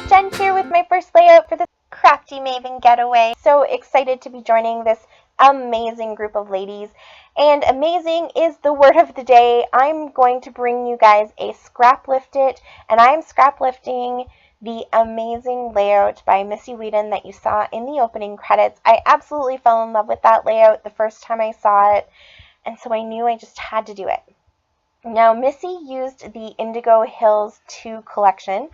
Jen here with my first layout for the Crafty Maven Getaway. So excited to be joining this amazing group of ladies. And amazing is the word of the day. I'm going to bring you guys a Scraplift it, and I'm scraplifting the amazing layout by Missy Whidden that you saw in the opening credits. I absolutely fell in love with that layout the first time I saw it, and so I knew I just had to do it. Now, Missy used the Indigo Hills 2 collection.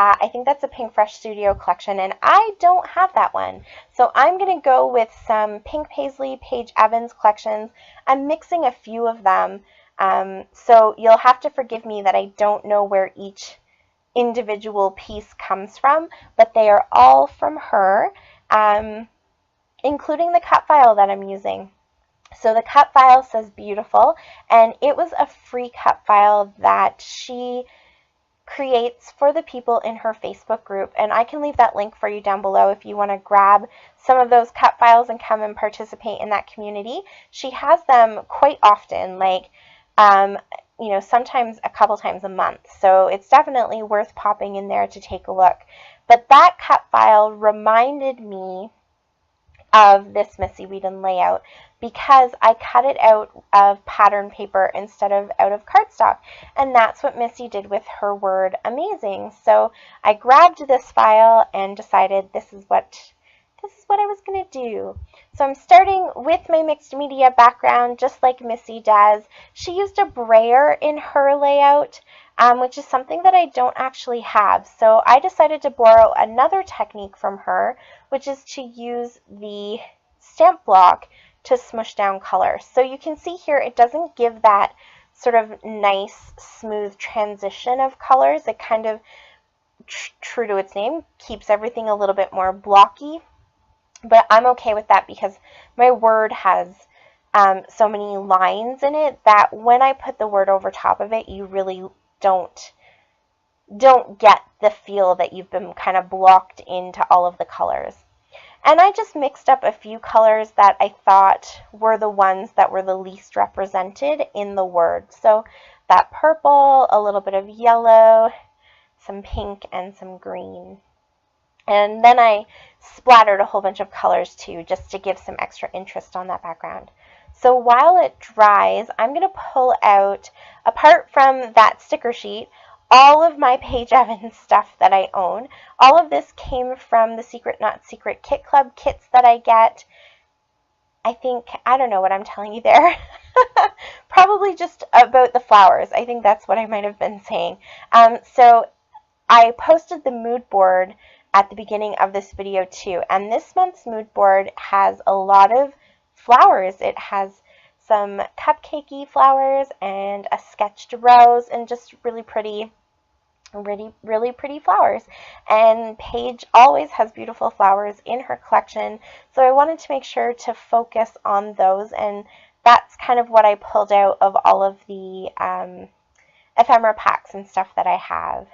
I think that's a Pink Fresh Studio collection, and I don't have that one. So I'm going to go with some Pink Paisley Paige Evans collections. I'm mixing a few of them, so you'll have to forgive me that I don't know where each individual piece comes from, but they are all from her, including the cut file that I'm using. So the cut file says beautiful, and it was a free cut file that she creates for the people in her Facebook group, and I can leave that link for you down below if you want to grab some of those cut files and come and participate in that community. She has them quite often, like sometimes a couple times a month, so it's definitely worth popping in there to take a look. But that cut file reminded me of this Missy Whidden layout because I cut it out of pattern paper instead of out of cardstock, and that's what Missy did with her word amazing. So I grabbed this file and decided this is what I was going to do. So I'm starting with my mixed media background just like Missy does. She used a brayer in her layout, which is something that I don't actually have. So I decided to borrow another technique from her, which is to use the stamp block to smush down color. So you can see here it doesn't give that sort of nice smooth transition of colors. It kind of, true to its name, keeps everything a little bit more blocky. But I'm okay with that because my word has so many lines in it that when I put the word over top of it, you really don't get the feel that you've been kind of blocked into all of the colors. And I just mixed up a few colors that I thought were the ones that were the least represented in the word. So that purple, a little bit of yellow, some pink, and some green. And then I splattered a whole bunch of colors too, just to give some extra interest on that background. So while it dries, I'm going to pull out, apart from that sticker sheet, all of my Paige Evans stuff that I own. All of this came from the Secret Not Secret Kit Club kits that I get. I don't know what I'm telling you there. Probably just about the flowers. I think that's what I might have been saying. So I posted the mood board at the beginning of this video too, and this month's mood board has a lot of flowers. It has some cupcakey flowers and a sketched rose and just really pretty flowers. And Paige always has beautiful flowers in her collection, so I wanted to make sure to focus on those, and that's kind of what I pulled out of all of the ephemera packs and stuff that I have.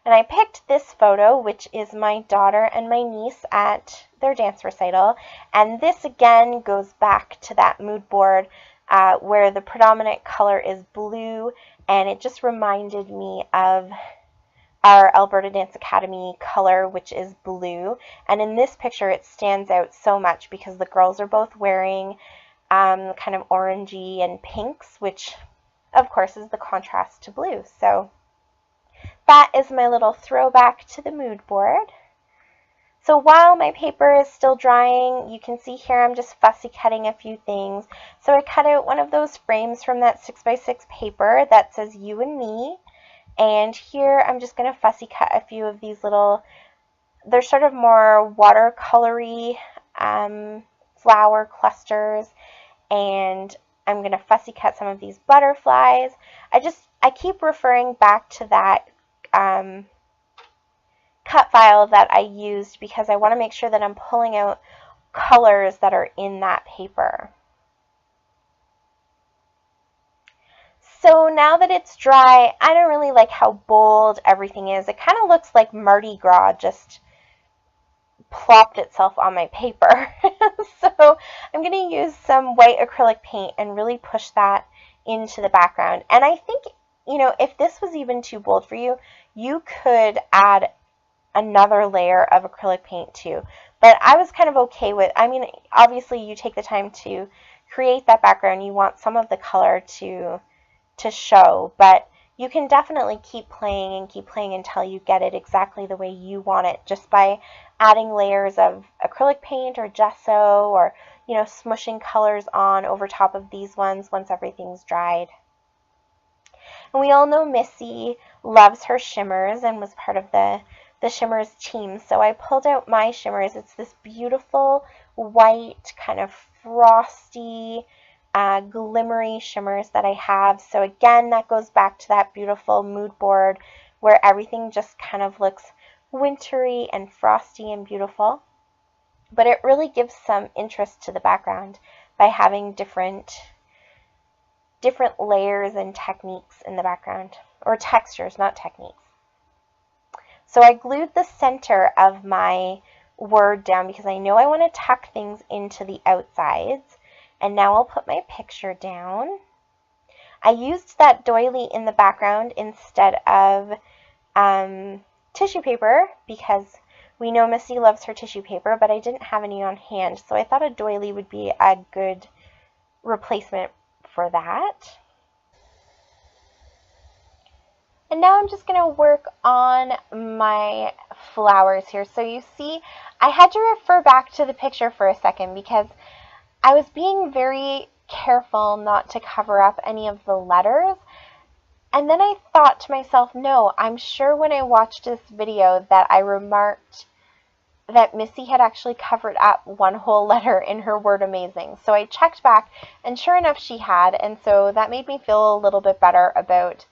And I picked this photo, which is my daughter and my niece at their dance recital. And this again goes back to that mood board where the predominant color is blue. And it just reminded me of our Alberta Dance Academy color, which is blue. And in this picture, it stands out so much because the girls are both wearing kind of orangey and pinks, which of course is the contrast to blue. So that is my little throwback to the mood board. So while my paper is still drying, you can see here I'm just fussy cutting a few things. So I cut out one of those frames from that 6x6 paper that says you and me. And here I'm just going to fussy cut a few of these little, they're sort of more watercolory flower clusters. And I'm going to fussy cut some of these butterflies. I keep referring back to that cut file that I used because I want to make sure that I'm pulling out colors that are in that paper. So now that it's dry, I don't really like how bold everything is. It kind of looks like Mardi Gras just plopped itself on my paper. So I'm going to use some white acrylic paint and really push that into the background. And I think you know, if this was even too bold for you, you could add another layer of acrylic paint too. But I was kind of okay with, I mean, obviously you take the time to create that background, you want some of the color to show, but you can definitely keep playing and keep playing until you get it exactly the way you want it, just by adding layers of acrylic paint or gesso, or, you know, smushing colors on over top of these ones once everything's dried. And we all know Missy loves her shimmers and was part of the shimmers team. So I pulled out my shimmers. It's this beautiful white, kind of frosty, glimmery shimmers that I have. So again, that goes back to that beautiful mood board where everything just kind of looks wintry and frosty and beautiful. But it really gives some interest to the background by having different layers and techniques in the background, or textures, not techniques. So I glued the center of my word down because I know I want to tuck things into the outsides. And now I'll put my picture down. I used that doily in the background instead of tissue paper because we know Missy loves her tissue paper, but I didn't have any on hand, so I thought a doily would be a good replacement for that. And now I'm just going to work on my flowers here. So you see, I had to refer back to the picture for a second because I was being very careful not to cover up any of the letters. And then I thought to myself, no, I'm sure when I watched this video that I remarked that Missy had actually covered up one whole letter in her word amazing. So I checked back, and sure enough she had, and so that made me feel a little bit better about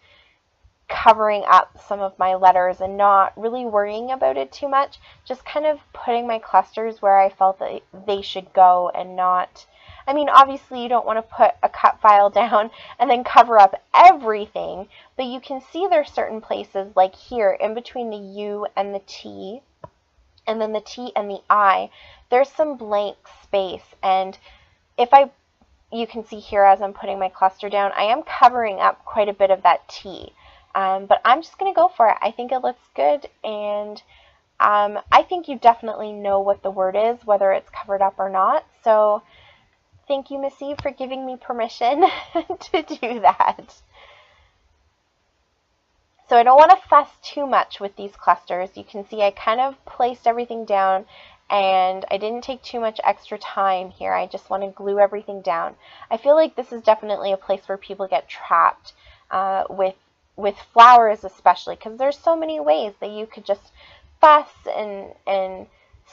covering up some of my letters and not really worrying about it too much, just kind of putting my clusters where I felt that they should go and not, I mean, obviously you don't want to put a cut file down and then cover up everything, but you can see there's certain places like here in between the U and the T, and then the T and the I, there's some blank space, and you can see here as I'm putting my cluster down, I am covering up quite a bit of that T. But I'm just going to go for it. I think it looks good, and I think you definitely know what the word is, whether it's covered up or not. So thank you, Missy, for giving me permission to do that. So I don't want to fuss too much with these clusters. You can see I kind of placed everything down, and I didn't take too much extra time here. I just want to glue everything down. I feel like this is definitely a place where people get trapped with flowers especially, because there's so many ways that you could just fuss and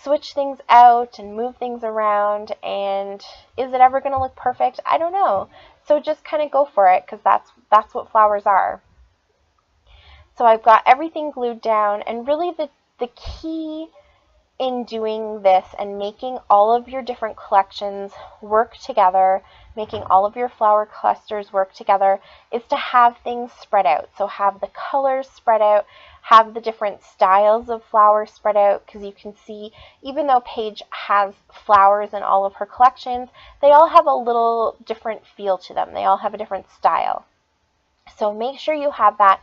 switch things out and move things around, and is it ever going to look perfect? I don't know. So just kind of go for it, because that's what flowers are. So I've got everything glued down, and really the key in doing this and making all of your different collections work together, making all of your flower clusters work together, is to have things spread out. So have the colors spread out, have the different styles of flowers spread out, because you can see even though Paige has flowers in all of her collections, they all have a little different feel to them. They all have a different style. So make sure you have that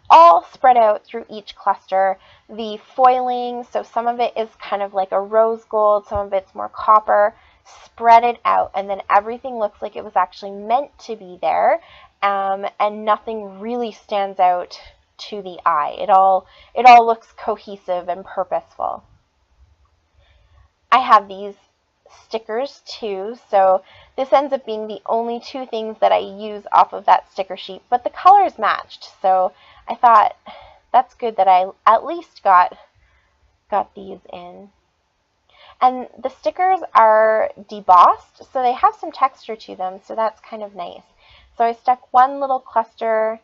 all spread out through each cluster. The foiling, so some of it is kind of like a rose gold, some of it's more copper. Spread it out, and then everything looks like it was actually meant to be there, and nothing really stands out to the eye. It all looks cohesive and purposeful. I have these stickers too, so this ends up being the only two things that I use off of that sticker sheet, but the colors matched, so I thought that's good that I at least got these in. And the stickers are debossed, so they have some texture to them, so that's kind of nice. So I stuck one little cluster,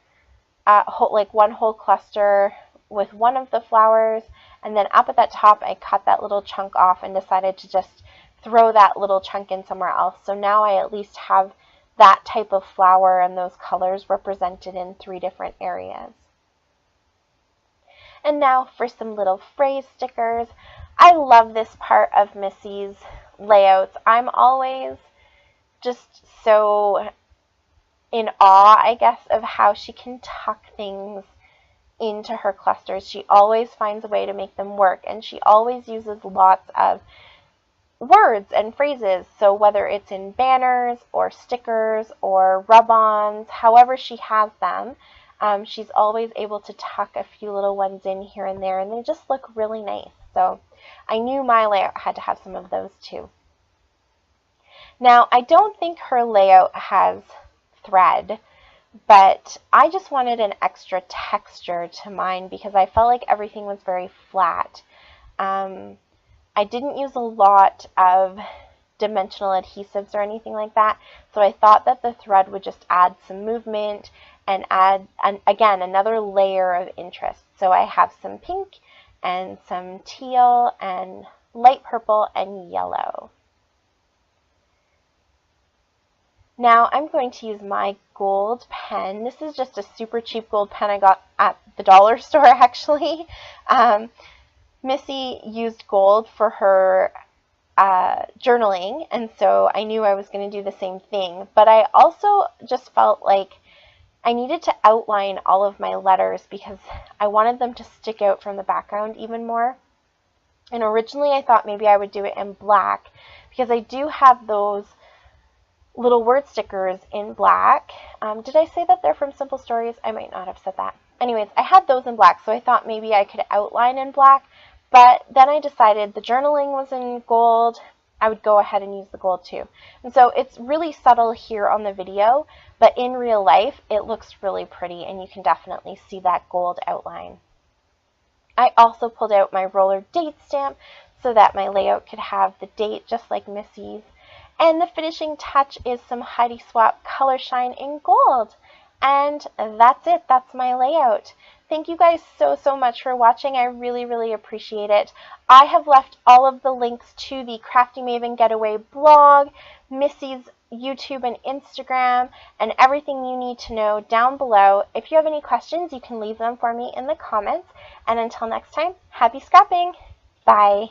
like one whole cluster with one of the flowers, and then up at that top I cut that little chunk off and decided to just throw that little chunk in somewhere else. So now I at least have that type of flower and those colors represented in 3 different areas. And now for some little phrase stickers. I love this part of Missy's layouts. I'm always just so in awe, I guess, of how she can tuck things into her clusters. She always finds a way to make them work, and she always uses lots of words and phrases. So whether it's in banners or stickers or rub-ons, however she has them, she's always able to tuck a few little ones in here and there, and they just look really nice. So I knew my layout had to have some of those too. Now, I don't think her layout has thread, but I just wanted an extra texture to mine because I felt like everything was very flat. I didn't use a lot of dimensional adhesives or anything like that, so I thought that the thread would just add some movement and add, again, another layer of interest. So I have some pink and some teal and light purple and yellow. Now I'm going to use my gold pen. This is just a super cheap gold pen I got at the dollar store, actually. Missy used gold for her journaling, and so I knew I was going to do the same thing. But I also just felt like I needed to outline all of my letters because I wanted them to stick out from the background even more. And originally I thought maybe I would do it in black because I do have those little word stickers in black. Did I say that they're from Simple Stories? I might not have said that. Anyways, I had those in black, so I thought maybe I could outline in black, but then I decided the journaling was in gold. I would go ahead and use the gold too. And so it's really subtle here on the video, but in real life, it looks really pretty, and you can definitely see that gold outline. I also pulled out my roller date stamp so that my layout could have the date just like Missy's. And the finishing touch is some Heidi Swap Color Shine in gold. And that's it. That's my layout. Thank you guys so much for watching. I really appreciate it. I have left all of the links to the Crafty Maven Getaway blog, Missy's YouTube and Instagram, and everything you need to know down below. If you have any questions, you can leave them for me in the comments. And until next time, happy scrapping. Bye.